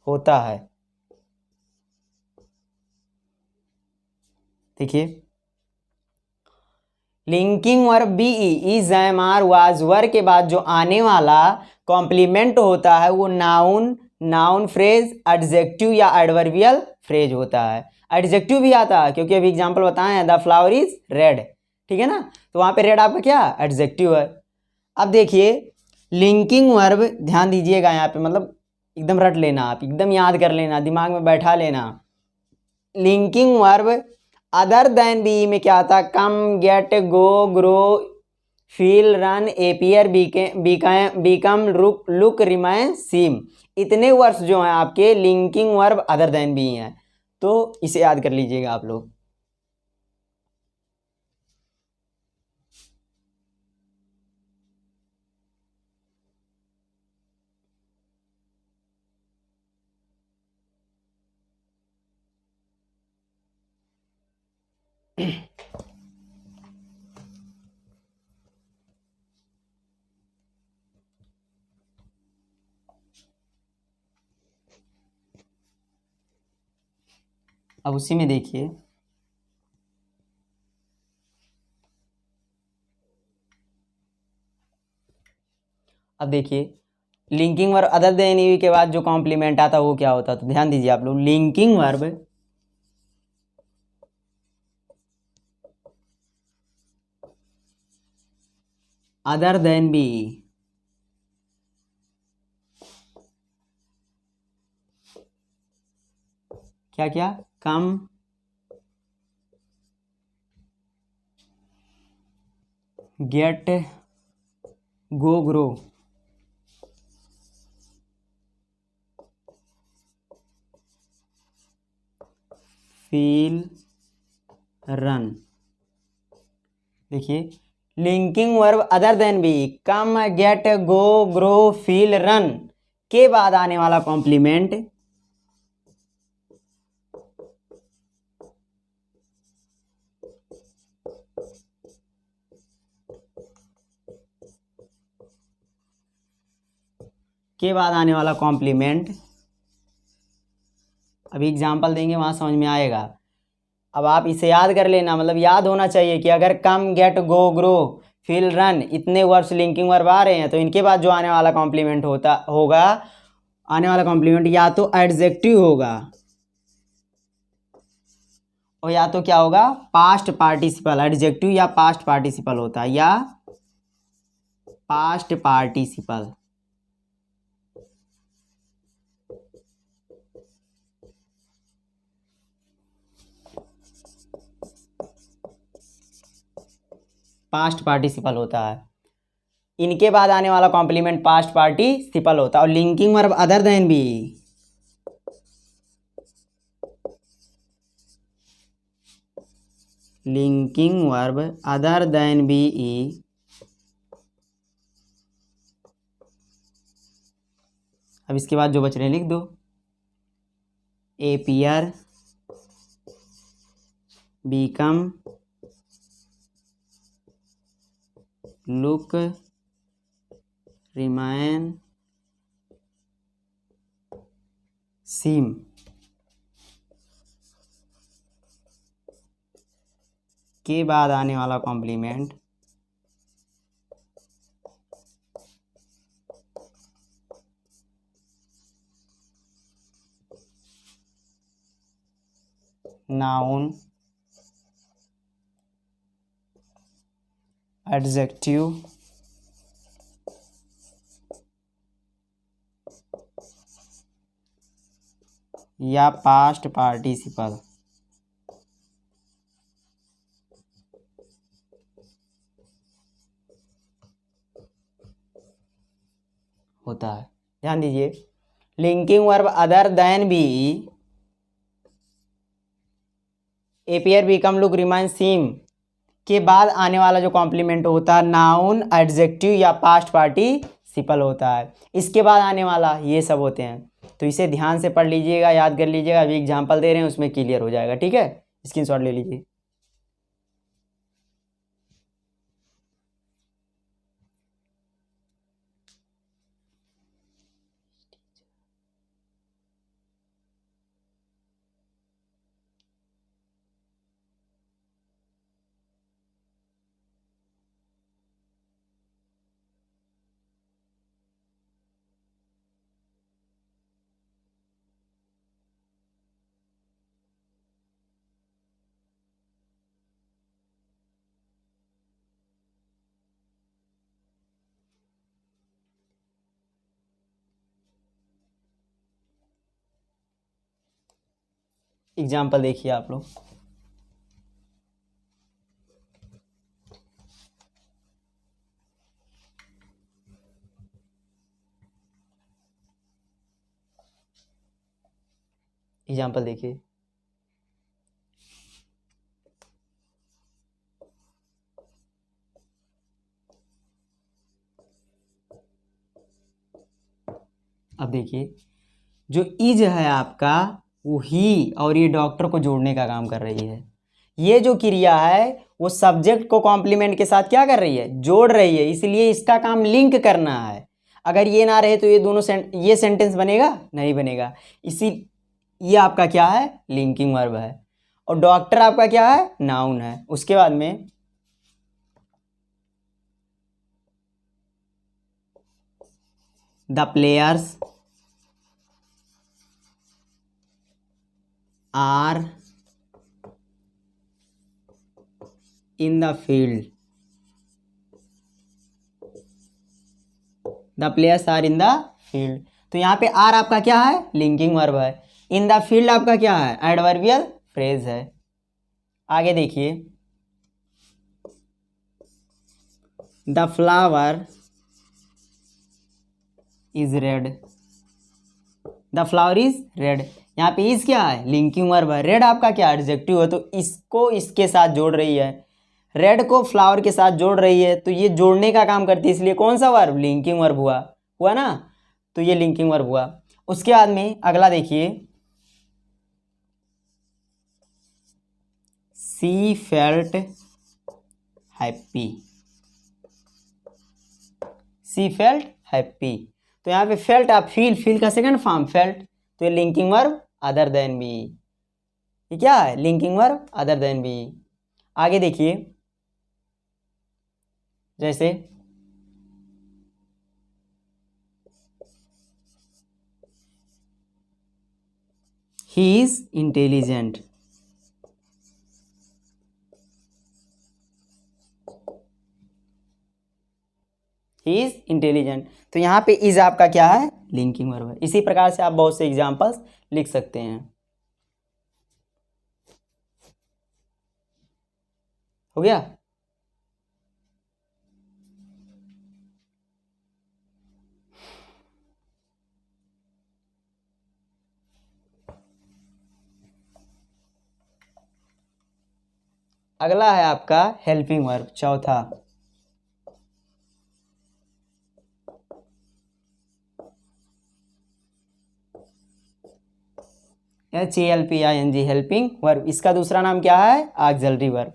होता है। देखिए linking verb be is am are was were के बाद जो आने वाला कॉम्प्लीमेंट होता है वो नाउन नाउन फ्रेज, एडजेक्टिव या एडवर्बियल फ्रेज होता है। एडजेक्टिव भी आता है क्योंकि अभी एग्जांपल बताए हैं, द फ्लावर इज रेड, ठीक है ना, तो वहां पे रेड आपका क्या एडजेक्टिव है। अब देखिए लिंकिंग वर्ब, ध्यान दीजिएगा यहाँ पे, मतलब एकदम रट लेना, आप एकदम याद कर लेना, दिमाग में बैठा लेना। Linking verb other than be में क्या आता, come get go grow feel run appear become look remain seem, इतने वर्ड्स जो हैं आपके linking verb other than be हैं, तो इसे याद कर लीजिएगा आप लोग। अब उसी में देखिए, अब देखिए linking verb other than be के बाद जो कॉम्प्लीमेंट आता है वो क्या होता है, तो ध्यान दीजिए आप लोग, linking verb other than be, क्या क्या, come get go grow feel run. देखिए linking verb other than be, come get go grow feel run के बाद आने वाला कॉम्प्लीमेंट के बाद आने वाला कॉम्प्लीमेंट, अभी एग्जांपल देंगे वहां समझ में आएगा। अब आप इसे याद कर लेना, मतलब याद होना चाहिए कि अगर come get go grow feel run इतने वर्ड्स लिंकिंग वर्ब आ रहे हैं तो इनके बाद जो आने वाला कॉम्प्लीमेंट होगा, आने वाला कॉम्प्लीमेंट या तो एडजेक्टिव होगा और या तो क्या होगा पास्ट पार्टिसिपल, एडजेक्टिव या पास्ट पार्टिसिपल होता है, या पास्ट पार्टिसिपल। पास्ट पार्टिसिपल होता है, इनके बाद आने वाला कॉम्प्लीमेंट पास्ट पार्टिसिपल होता है। और linking verb other than be, linking verb other than be, अब इसके बाद जो बच रहे हैं लिख दो, appear become look remain seem, के बाद आने वाला कॉम्प्लीमेंट नाउन, एडजेक्टिव, या पास्ट पार्टिसिपल होता है। ध्यान दीजिए, linking verb other than be appear become look remain seem के बाद आने वाला जो कॉम्प्लीमेंट होता है नाउन, एडजेक्टिव या पास्ट पार्टिसिपल होता है। इसके बाद आने वाला ये सब होते हैं। तो इसे ध्यान से पढ़ लीजिएगा, याद कर लीजिएगा। अभी एग्जाम्पल दे रहे हैं, उसमें क्लियर हो जाएगा। ठीक है, स्क्रीनशॉट ले लीजिए। एग्जाम्पल देखिए आप लोग। एग्जाम्पल देखिए, अब देखिए जो इज है आपका वो ही और ये डॉक्टर को जोड़ने का काम कर रही है। ये जो क्रिया है वो सब्जेक्ट को कॉम्प्लीमेंट के साथ क्या कर रही है, जोड़ रही है। इसलिए इसका काम लिंक करना है। अगर ये ना रहे तो ये दोनों ये सेंटेंस बनेगा नहीं बनेगा। इसी ये आपका क्या है, लिंकिंग वर्ब है। और डॉक्टर आपका क्या है, नाउन है। उसके बाद में the players are in the field, the players are in the field. तो यहाँ पे आर आपका क्या है, लिंकिंग वर्ब है। इन द फील्ड आपका क्या है, एडवर्बियल फ्रेज है। आगे देखिए, the flower is red, the flower is red. यहाँ पे इज क्या है, लिंकिंग वर्ब है। रेड आपका क्या एडजेक्टिव है, तो इसको इसके साथ जोड़ रही है। रेड को फ्लावर के साथ जोड़ रही है, तो ये जोड़ने का काम करती है। इसलिए कौन सा वर्ब, लिंकिंग वर्ब हुआ ना। तो ये लिंकिंग वर्ब हुआ। उसके बाद में अगला देखिए, सी फेल्ट हैप्पी, सी फेल्ट हैप्पी। तो यहाँ पे फेल्ट आप फील का सेकंड फॉर्म फेल्ट, तो ये linking verb other than be. ये क्या है, linking verb other than be. आगे देखिए, जैसे he is intelligent, he is intelligent. तो यहाँ पे इज आपका क्या है, लिंकिंग वर्ब है। इसी प्रकार से आप बहुत से एग्जांपल्स लिख सकते हैं। हो गया। अगला है आपका हेल्पिंग वर्ब, चौथा। HELPING, helping verb. इसका दूसरा नाम क्या है, ऑक्सिलरी वर्ब,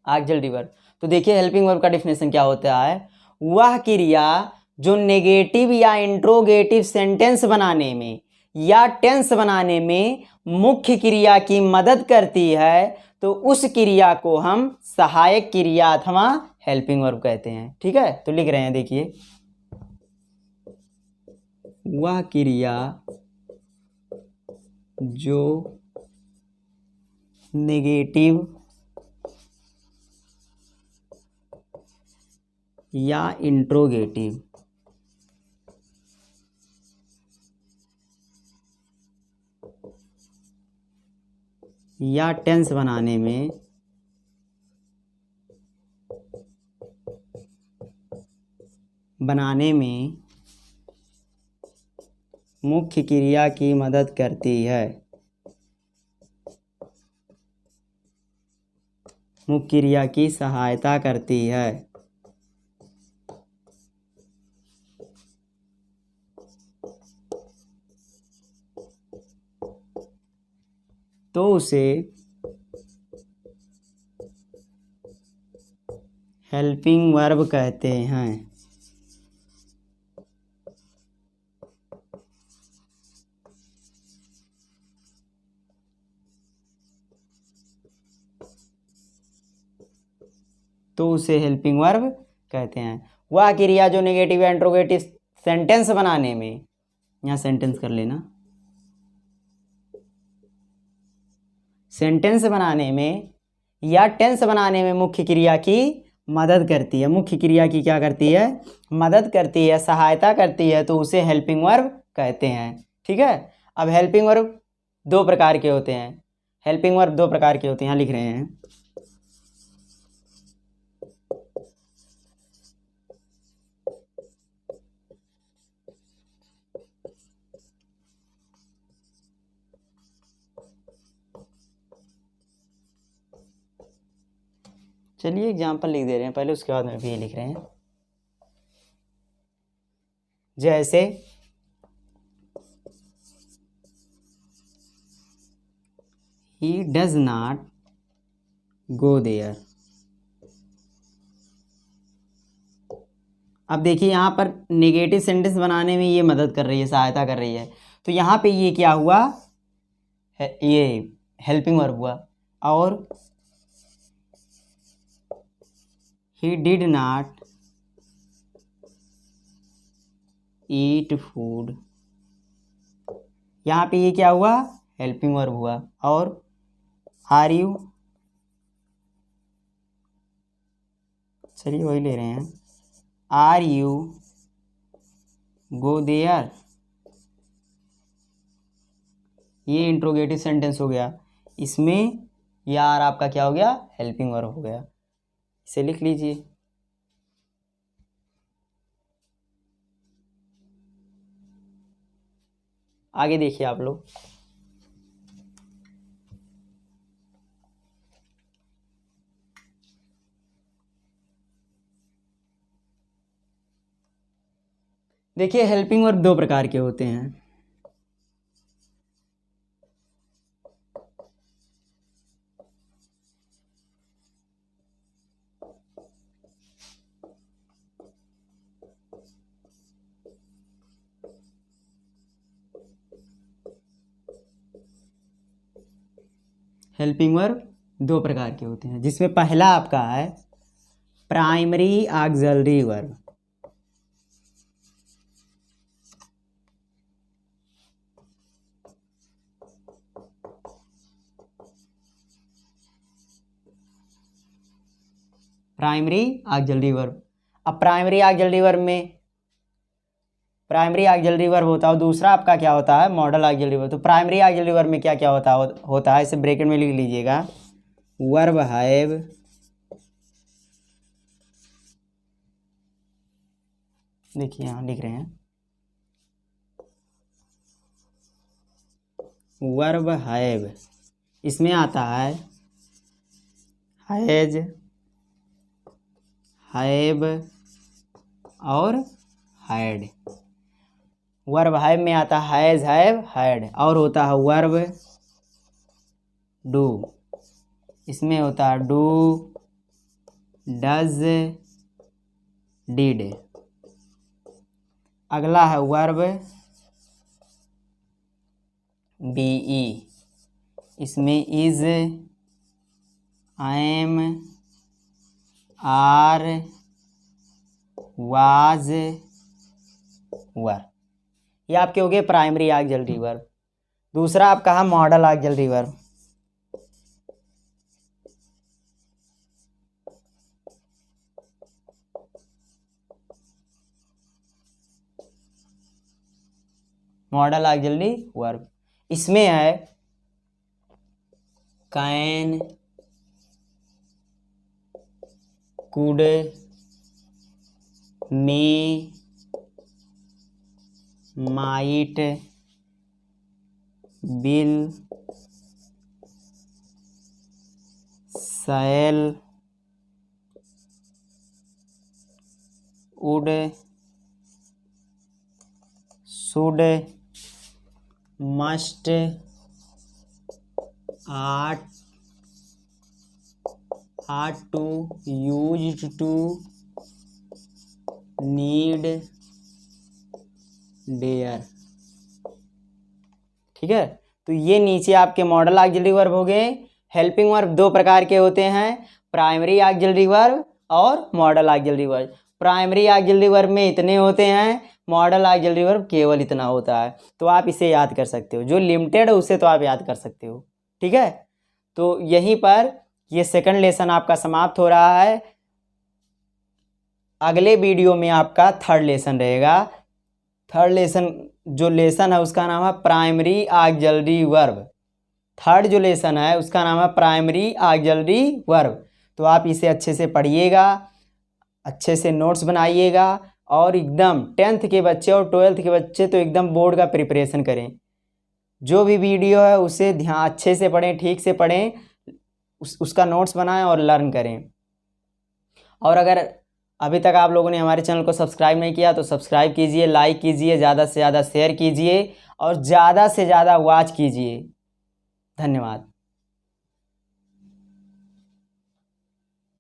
ऑक्सिलरी वर्ब। तो देखिए हेल्पिंग वर्ब का डेफिनेशन क्या होता है, वह क्रिया जो नेगेटिव या इंट्रोगेटिव सेंटेंस बनाने में या टेंस बनाने में मुख्य क्रिया की मदद करती है, तो उस क्रिया को हम सहायक क्रिया अथवा हेल्पिंग वर्ब कहते हैं। ठीक है, तो लिख रहे हैं, देखिए वह क्रिया जो नेगेटिव या इंट्रोगेटिव। या टेंस बनाने में मुख्य क्रिया की मदद करती है। मुख्य क्रिया की सहायता करती है। तो उसे हेल्पिंग वर्ब कहते हैं। तो उसे हेल्पिंग वर्ब कहते हैं। वह क्रिया जो नेगेटिव या इंट्रोगेटिव सेंटेंस बनाने में, यहाँ सेंटेंस कर लेना, सेंटेंस बनाने में या टेंस बनाने में मुख्य क्रिया की मदद करती है। मुख्य क्रिया की क्या करती है? मदद करती है, सहायता करती है, तो उसे हेल्पिंग वर्ब कहते हैं। ठीक है। अब हेल्पिंग वर्ब दो प्रकार के होते हैं। हेल्पिंग वर्ब दो प्रकार के होते हैं, यहाँ लिख रहे हैं। चलिए एग्जाम्पल लिख दे रहे हैं पहले, उसके बाद में भी लिख रहे हैं। जैसे he does not go there। अब देखिए यहाँ पर नेगेटिव सेंटेंस बनाने में ये मदद कर रही है, सहायता कर रही है, तो यहाँ पे ये क्या हुआ? ये हेल्पिंग वर्ब हुआ। और he did not eat food, यहाँ पे ये क्या हुआ? हेल्पिंग वर्ब हुआ। और आर यू, चलिए वही ले रहे हैं, आर यू गो देयर, ये इंट्रोगेटिव सेंटेंस हो गया। इसमें यार आपका क्या हो गया? हेल्पिंग वर्ब हो गया। इसे लिख लीजिए। आगे देखिए आप लोग, देखिए हेल्पिंग वर्ब दो प्रकार के होते हैं। हेल्पिंग वर्ब दो प्रकार के होते हैं, जिसमें पहला आपका है primary auxiliary verb. Primary auxiliary verb. अब प्राइमरी ऑक्सिलरी वर्ब में प्राइमरी ऑक्सिलरी वर्ब होता है और दूसरा आपका क्या होता है? Modal auxiliary verb. तो प्राइमरी ऑक्सिलरी वर्ब में क्या क्या होता है? इसे ब्रैकेट में लिख लीजिएगा। वर्ब हैव, देखिए यहाँ लिख रहे हैं, वर्ब हैव, इसमें आता है हैज, हैव और हैड। वर्ब हैव में आता है हैज, हैव, हैड, और होता है वर्ब डू, इसमें होता है डू, डज, डिड। अगला है वर्ब बी ई, इसमें इज, एम, आर, वाज, वर। ये आपके हो गए प्राइमरी ऑक्सिलरी वर्ब। दूसरा आपका है modal auxiliary verb. Modal auxiliary verb. इसमें है can, could, may, might, will, shall, would, should, must, ought to, used to, need, dare। ठीक है, तो ये नीचे आपके मॉडल ऑक्सिलरी वर्ब हो गए। हेल्पिंग वर्ब दो प्रकार के होते हैं, प्राइमरी ऑक्सिलरी वर्ब और model auxiliary verb. Primary auxiliary verb में इतने होते हैं, मॉडल ऑक्सिलरी वर्ब केवल इतना होता है। तो आप इसे याद कर सकते हो, जो लिमिटेड है उसे तो आप याद कर सकते हो। ठीक है, तो यहीं पर ये सेकंड लेसन आपका समाप्त हो रहा है। अगले वीडियो में आपका थर्ड लेसन रहेगा। थर्ड लेसन जो लेसन है उसका नाम है प्राइमरी ऑक्सिलरी वर्ब। थर्ड जो लेसन है उसका नाम है प्राइमरी ऑक्सिलरी वर्ब। तो आप इसे अच्छे से पढ़िएगा, अच्छे से नोट्स बनाइएगा, और एकदम 10th के बच्चे और 12th के बच्चे तो एकदम बोर्ड का प्रिपरेशन करें। जो भी वीडियो है उसे ध्यान अच्छे से पढ़ें, ठीक से पढ़ें, उसका नोट्स बनाएं और लर्न करें। और अगर अभी तक आप लोगों ने हमारे चैनल को सब्सक्राइब नहीं किया तो सब्सक्राइब कीजिए, लाइक कीजिए, ज़्यादा से ज़्यादा शेयर कीजिए और ज़्यादा से ज़्यादा वॉच कीजिए। धन्यवाद।